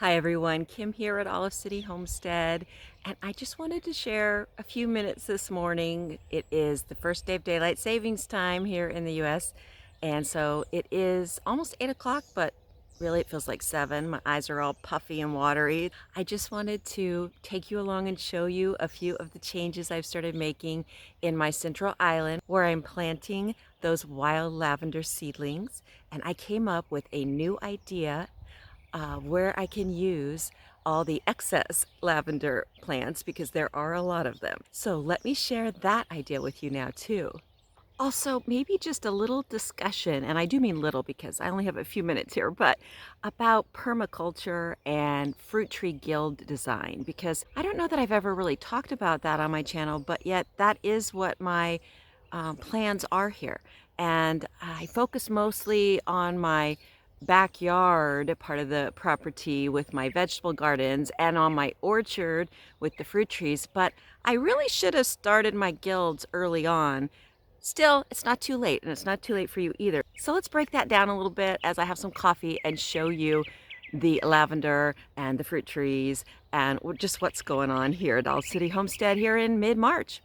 Hi everyone, Kim here at Olive City Homestead, and I just wanted to share a few minutes this morning. It is the first day of daylight savings time here in the US, and so it is almost 8 o'clock, but really it feels like 7. My eyes are all puffy and watery. I just wanted to take you along and show you a few of the changes I've started making in my central island where I'm planting those wild lavender seedlings, and I came up with a new idea where I can use all the excess lavender plants because there are a lot of them. So let me share that idea with you now too. Also, maybe just a little discussion, and I do mean little because I only have a few minutes here, but about permaculture and fruit tree guild design, because I don't know that I've ever really talked about that on my channel, but yet that is what my plans are here. And I focus mostly on my backyard part of the property with my vegetable gardens and on my orchard with the fruit trees, but I really should have started my guilds early on. Still, it's not too late, and it's not too late for you either. So let's break that down a little bit as I have some coffee and show you the lavender and the fruit trees and just what's going on here at Olive City Homestead here in mid-March.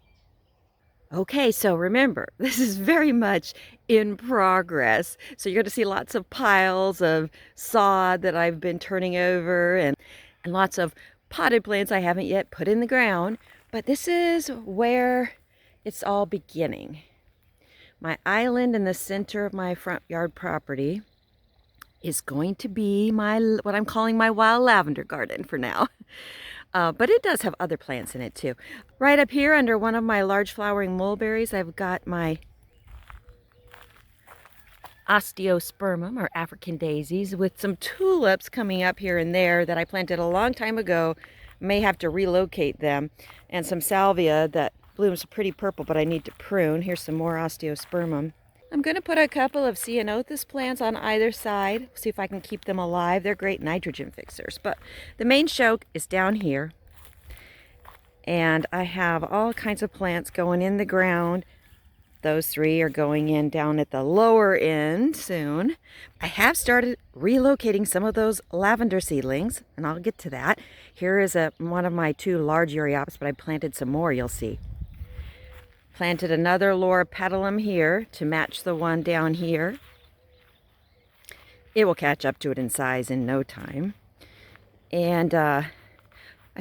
Okay, so remember, this is very much in progress. So you're going to see lots of piles of sod that I've been turning over and lots of potted plants I haven't yet put in the ground. But this is where it's all beginning. My island in the center of my front yard property is going to be what I'm calling my wild lavender garden for now. But it does have other plants in it too. Right up here under one of my large flowering mulberries, I've got my osteospermum or African daisies with some tulips coming up here and there that I planted a long time ago. May have to relocate them, and some salvia that blooms pretty purple, but I need to prune. Here's some more osteospermum. I'm going to put a couple of ceanothus plants on either side, see if I can keep them alive. They're great nitrogen fixers, but the main show is down here. And I have all kinds of plants going in the ground. Those three are going in down at the lower end soon. I have started relocating some of those lavender seedlings, and I'll get to that. Here is one of my two large euryops, but I planted some more, you'll see. Planted another loropetalum here to match the one down here. It will catch up to it in size in no time. And I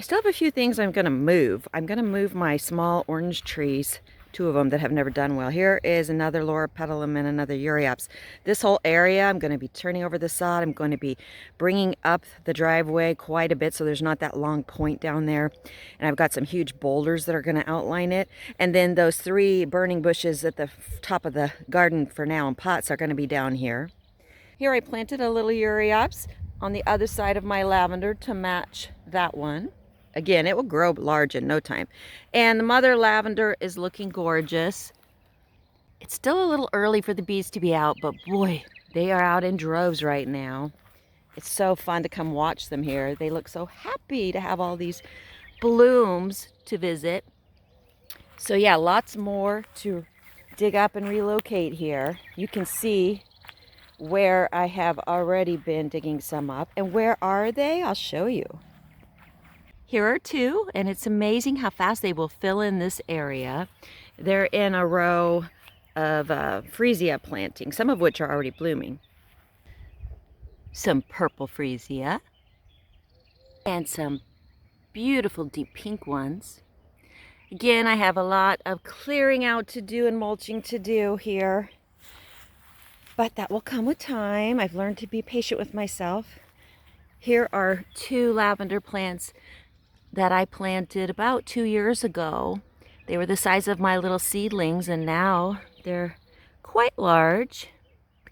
still have a few things I'm going to move. I'm going to move my small orange trees, two of them that have never done well. Here is another loropetalum and another euryops. This whole area, I'm going to be turning over the sod. I'm going to be bringing up the driveway quite a bit so there's not that long point down there. And I've got some huge boulders that are going to outline it. And then those three burning bushes at the top of the garden for now in pots are going to be down here. Here I planted a little euryops on the other side of my lavender to match that one. Again, it will grow large in no time. And the mother lavender is looking gorgeous. It's still a little early for the bees to be out, but boy, they are out in droves right now. It's so fun to come watch them here. They look so happy to have all these blooms to visit. So yeah, lots more to dig up and relocate here. You can see where I have already been digging some up. And where are they? I'll show you. Here are two, and it's amazing how fast they will fill in this area. They're in a row of freesia planting, some of which are already blooming. Some purple freesia and some beautiful deep pink ones. Again, I have a lot of clearing out to do and mulching to do here, but that will come with time. I've learned to be patient with myself. Here are two lavender plants that I planted about 2 years ago. They were the size of my little seedlings, and now they're quite large,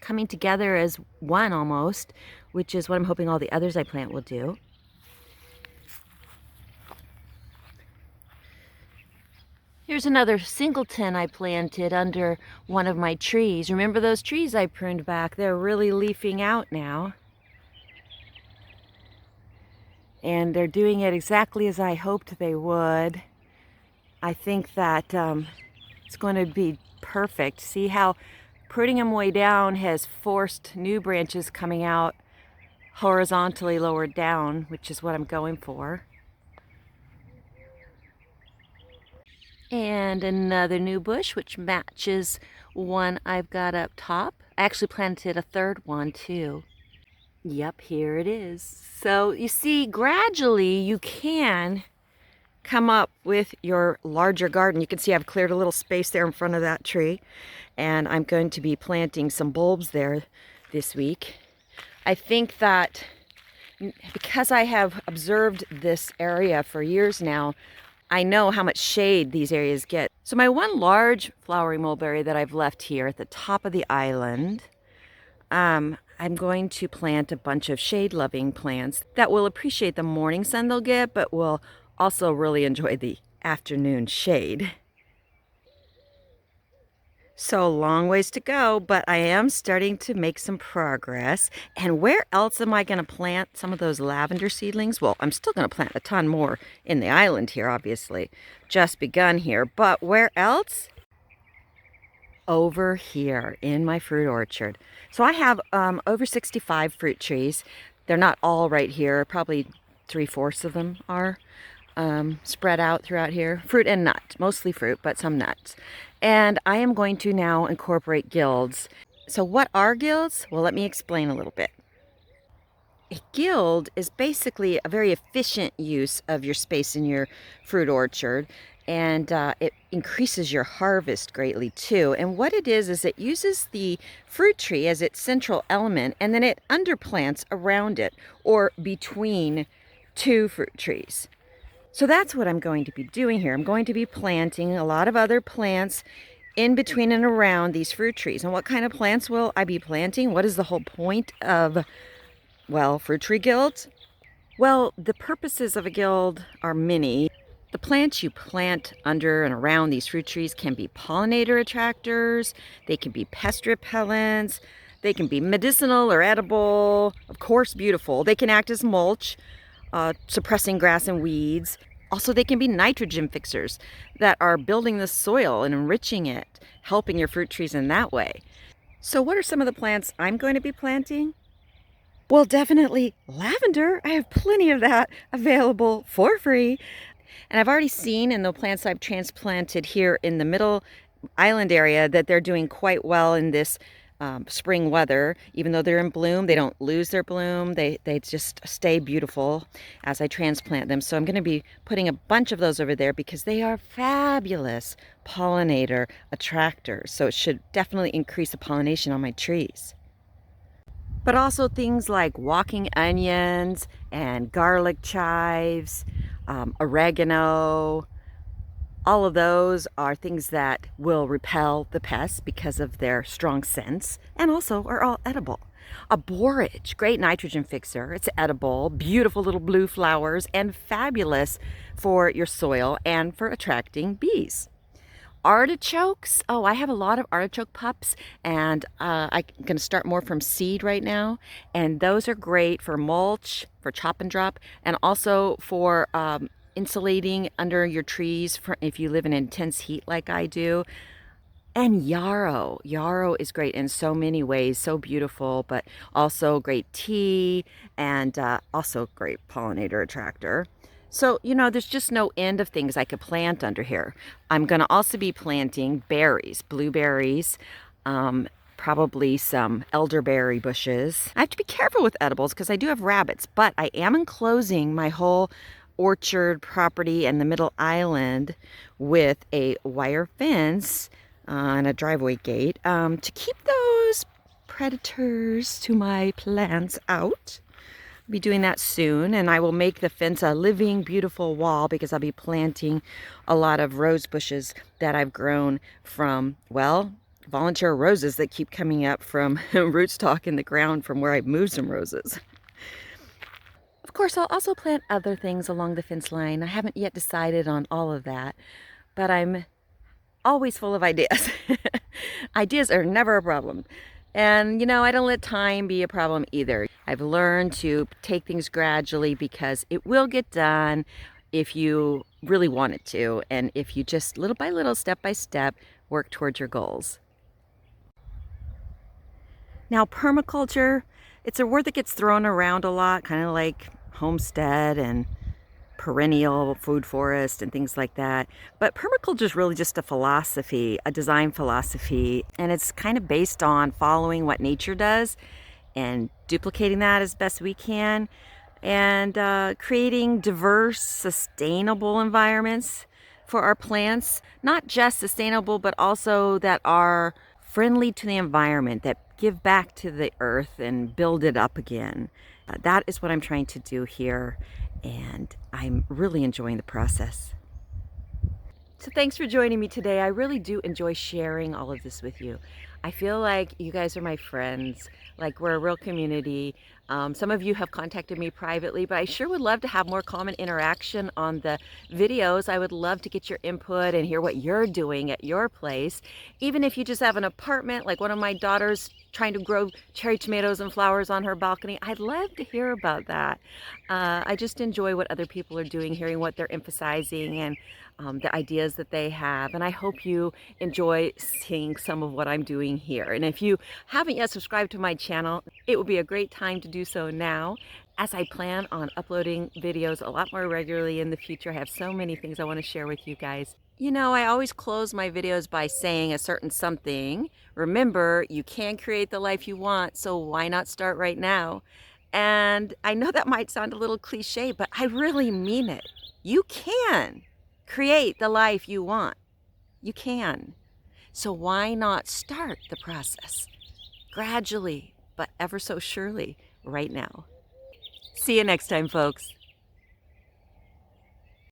coming together as one almost, which is what I'm hoping all the others I plant will do. Here's another singleton I planted under one of my trees. Remember those trees I pruned back? They're really leafing out now. And they're doing it exactly as I hoped they would. I think that it's going to be perfect. See how pruning them way down has forced new branches coming out horizontally lowered down, which is what I'm going for. And another new bush, which matches one I've got up top. I actually planted a third one too. Yep, here it is. So you see, gradually you can come up with your larger garden. You can see I've cleared a little space there in front of that tree, and I'm going to be planting some bulbs there this week. I think that because I have observed this area for years now, I know how much shade these areas get. So my one large flowering mulberry that I've left here at the top of the island, I'm going to plant a bunch of shade-loving plants that will appreciate the morning sun they'll get, but will also really enjoy the afternoon shade. So long ways to go, but I am starting to make some progress. And where else am I going to plant some of those lavender seedlings? Well, I'm still going to plant a ton more in the island here, obviously. Just begun here, but where else? Over here in my fruit orchard. So I have over 65 fruit trees. They're not all right here. Probably 3/4 of them are spread out throughout here. Fruit and nut, mostly fruit, but some nuts. And I am going to now incorporate guilds. So what are guilds? Well, let me explain a little bit. A guild is basically a very efficient use of your space in your fruit orchard, and it increases your harvest greatly too. And what it is it uses the fruit tree as its central element, and then it underplants around it or between two fruit trees. So that's what I'm going to be doing here. I'm going to be planting a lot of other plants in between and around these fruit trees. And what kind of plants will I be planting? What is the whole point of, well, fruit tree guilds? Well, the purposes of a guild are many. The plants you plant under and around these fruit trees can be pollinator attractors, they can be pest repellents, they can be medicinal or edible, of course beautiful. They can act as mulch, suppressing grass and weeds. Also, they can be nitrogen fixers that are building the soil and enriching it, helping your fruit trees in that way. So what are some of the plants I'm going to be planting? Well, definitely lavender. I have plenty of that available for free. And I've already seen in the plants I've transplanted here in the middle island area that they're doing quite well in this spring weather. Even though they're in bloom, they don't lose their bloom. They just stay beautiful as I transplant them. So I'm going to be putting a bunch of those over there because they are fabulous pollinator attractors. So it should definitely increase the pollination on my trees. But also things like walking onions and garlic chives, oregano. All of those are things that will repel the pests because of their strong scents, and also are all edible. A borage, great nitrogen fixer. It's edible, beautiful little blue flowers, and fabulous for your soil and for attracting bees. Artichokes. Oh, I have a lot of artichoke pups, and I'm going to start more from seed right now. And those are great for mulch, for chop and drop, and also for insulating under your trees if you live in intense heat like I do. And yarrow. Yarrow is great in so many ways, so beautiful, but also great tea and also great pollinator attractor. So, you know, there's just no end of things I could plant under here. I'm going to also be planting berries, blueberries, probably some elderberry bushes. I have to be careful with edibles because I do have rabbits, but I am enclosing my whole orchard property and the middle island with a wire fence and a driveway gate to keep those predators to my plants out. I'll be doing that soon, and I will make the fence a living, beautiful wall because I'll be planting a lot of rose bushes that I've grown from, well, volunteer roses that keep coming up from rootstock in the ground from where I've moved some roses. Of course, I'll also plant other things along the fence line. I haven't yet decided on all of that, but I'm always full of ideas. Ideas are never a problem. And, you know, I don't let time be a problem either. I've learned to take things gradually because it will get done if you really want it to, and if you just little by little, step by step, work towards your goals. Now, permaculture, It's a word that gets thrown around a lot, kind of like homestead and perennial food forest and things like that. But permaculture is really just a philosophy, a design philosophy, and it's kind of based on following what nature does and duplicating that as best we can, and creating diverse, sustainable environments for our plants. Not just sustainable, but also that are friendly to the environment, that give back to the earth and build it up again. That is what I'm trying to do here, and I'm really enjoying the process. So thanks for joining me today. I really do enjoy sharing all of this with you. I feel like you guys are my friends, like we're a real community. Some of you have contacted me privately, but I sure would love to have more common interaction on the videos. I would love to get your input and hear what you're doing at your place. Even if you just have an apartment, like one of my daughters trying to grow cherry tomatoes and flowers on her balcony, I'd love to hear about that. I just enjoy what other people are doing, hearing what they're emphasizing, and the ideas that they have. And I hope you enjoy seeing some of what I'm doing here. And if you haven't yet subscribed to my channel, it would be a great time to do so now, as I plan on uploading videos a lot more regularly in the future. I have so many things I want to share with you guys. You know, I always close my videos by saying a certain something. Remember, you can create the life you want, so why not start right now? And I know that might sound a little cliche, but I really mean it. You can create the life you want. You can. So why not start the process gradually, but ever so surely right now? See you next time, folks.